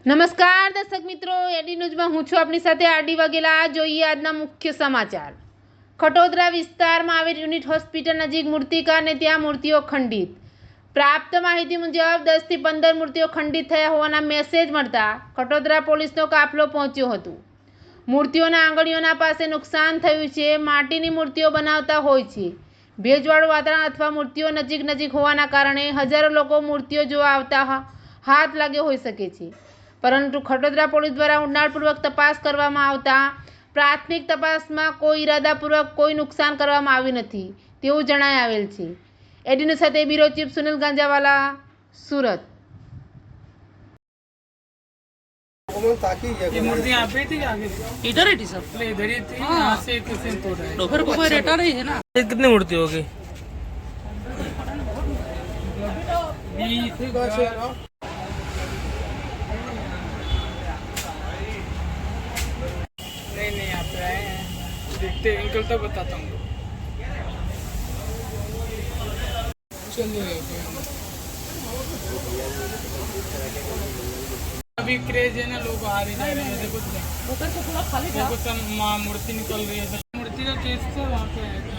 નમસ્કાર દર્શક મિત્રો, એડી ન્યૂઝમાં હું છું આપની સાથે આરડી વાઘેલા। જોઈએ આજના મુખ્ય સમાચાર। ખટોદરા વિસ્તારમાં આવેલ યુનિટ હોસ્પિટલ નજીક મૂર્તિકાર અને ત્યાં મૂર્તિઓ ખંડિત। પ્રાપ્ત માહિતી મુજબ 10 થી 15 મૂર્તિઓ ખંડિત થયા હોવાના મેસેજ મળતા ખટોદરા પોલીસનો કાફલો પહોંચ્યો હતો। મૂર્તિઓના આંગળીઓના પાસે નુકસાન થયું છે। માટીની મૂર્તિઓ બનાવતા હોય છે। ભેજવાળું વાતાવરણ અથવા મૂર્તિઓ નજીક હોવાના કારણે હજારો લોકો મૂર્તિઓ જોવા આવતા હાથ લાગ્યો હોઈ શકે છે, પરંતુ ખટોદરા પોલીસ દ્વારા ઊંડાણપૂર્વક તપાસ કરવામાં આવતા પ્રાથમિક તપાસમાં કોઈ ઇરાદાપૂર્વક કોઈ નુકસાન કરવામાં આવ્યું નથી તેવું જણાઈ આવેલ છે। એડીની સાથે બ્યુરો ચીફ સુનિલ ગાંજાવાલા, સુરત। ये मूर्ति यहाँ पे थी आगे इधर ही थी सब। पहले इधर ही थी, यहाँ से किसी ने तोड़ा है। दोपहर को कोई रहता नहीं है ना। ये कितनी मूर्ति होगी? 20 नहीं यहाँ पे आए हैं, देखते हैं, अंकल तो बताता हूँ। चलिए अभी क्रेज है ना, लोग आ रहे जा रहे हैं। देखो दोपहर को पूरा खाली था। देखो सब माँ मूर्ति निकल रही है, मूर्ति का केस था वहाँ पे आए थे।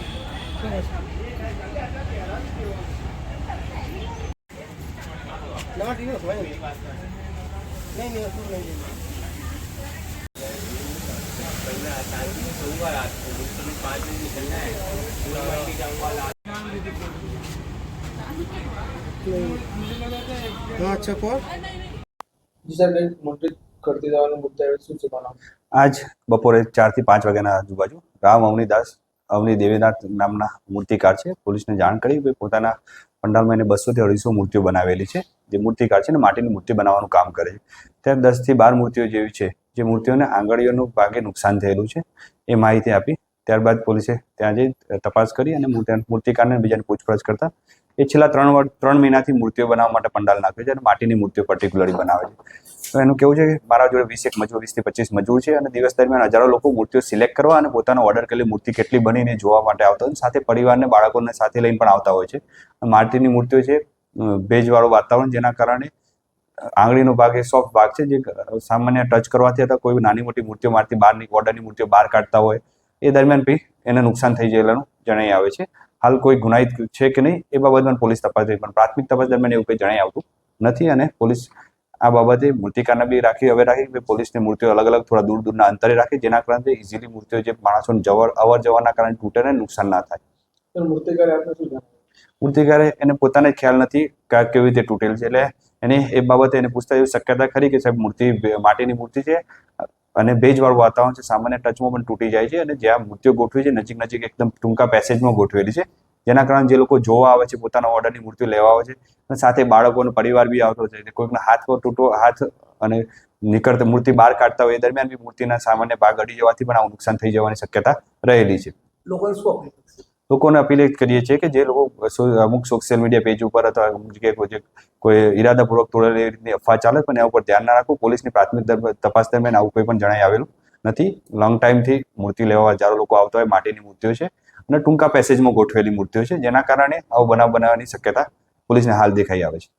अच्छा कौन जी सर, मैं मूर्ति करती जવાનો મુદ્દા શું છે બનાવ? આજ બપોરે 4 થી 5 વાગ્યાના આજુબાજુ રામ અવની દેવીનાથ નામના મૂર્તિકાર છે। પોલીસને જાણ કરી કે પોતાના પંડાલમાં 200 થી 250 મૂર્તિઓ બનાવેલી છે। જે મૂર્તિકાર છે ને માટીની મૂર્તિ બનાવવાનું કામ કરે છે। ત્યારે 10 થી 12 મૂર્તિઓ જેવી છે જે મૂર્તિઓને આંગળીઓનું ભાગે નુકસાન થયેલું છે એ માહિતી આપી। ત્યારબાદ પોલીસે ત્યાં જઈ તપાસ કરી અને મૂર્તિકારને બીજાને પૂછપરછ કરતા એ છેલ્લા 3 મહિનાથી મૂર્તિઓ બનાવવા માટે પંડાલ નાખે છે અને માટીની મૂર્તિઓ પર્ટિક્યુલરલી બનાવે છે। તો એનું કેવું છે કે મારા જોડે 20 થી 25 મજૂર છે અને દિવસ દરમિયાન હજારો લોકો મૂર્તિઓ સિલેક્ટ કરવા અને પોતાનો ઓર્ડર કરેલી મૂર્તિ કેટલી બનીને જોવા માટે આવતા હોય, સાથે પરિવારને બાળકોને સાથે લઈને પણ આવતા હોય છે। માટીની મૂર્તિઓ છે ભેજવાળું વાતાવરણ, જેના કારણે આંગળીનો ભાગ એ સોફ્ટ ભાગ છે જે સામાન્ય ટચ કરવાથી અથવા કોઈ નાની મોટી મૂર્તિઓ મારતી બહારની ઓર્ડરની મૂર્તિઓ બહાર કાઢતા હોય એ દરમિયાન બી એને નુકસાન થઈ ગયેલાનું જણાઈ આવે છે। હાલ કોઈ ગુનાહિત છે કે નહીં એ બાબતમાં પોલીસ તપાસ કરી, પણ પ્રાથમિક તપાસ દરમિયાન એવું કંઈ જણાઈ આવતું નથી અને પોલીસ આ બાબતે મૂર્તિકારને બી રાખી પોલીસની મૂર્તિઓ અલગ થોડા દૂરના અંતરે રાખી, જેના કારણે ઇઝીલી મૂર્તિઓ જે માણસોને અવર જવાના કારણે તૂટે ને નુકસાન ના થાય। સર, મૂર્તિકારે આપને શું જણાવ્યું? મૂર્તિકારે એને પોતાને ખ્યાલ નથી કે કેવી રીતે તૂટેલ છે, એટલે એને એ બાબતે એને પૂછતા એવી શક્યતા ખરી કે સાહેબ મૂર્તિ માટીની મૂર્તિ છે અને ભેજવાળું વાતાવરણ છે, સામાન્ય ટચમાં પણ તૂટી જાય છે અને જ્યાં મૂર્તિઓ ગોઠવી છે નજીક એકદમ ટૂંકા પેસેજમાં ગોઠવેલી છે, જેના કારણે જે લોકો જોવા આવે છે પોતાના ઓર્ડરની મૂર્તિઓ લેવા આવે છે અને સાથે બાળકોનો પરિવાર બી આવતો છે, કોઈકના હાથ અને નીકળતા મૂર્તિ બહાર કાઢતા હોય એ દરમિયાન બી મૂર્તિના સામાન્ય ભાગ અડી જવાથી પણ આવું નુકસાન થઈ જવાની શક્યતા રહેલી છે। લોકોને અપીલ કરીએ છીએ કે જે લોકો અમુક સોશિયલ મીડિયા પેજ ઉપર અથવા અમુક જગ્યાએ કોઈ ઇરાદાપૂર્વક તોડેલી એ રીતની અફવા ચાલે પણ એના ઉપર ધ્યાન ના રાખવું। પોલીસની પ્રાથમિક તપાસ દરમિયાન આવું કોઈ પણ જણાઈ આવેલું નથી। લોંગ ટાઈમથી મૂર્તિ લેવા હજારો લોકો આવતા હોય, માટીની મૂર્તિઓ છે અને ટૂંકા પેસેજમાં ગોઠવેલી મૂર્તિઓ છે, જેના કારણે આવો બનાવ બનાવવાની શક્યતા પોલીસને હાલ દેખાઈ આવે છે।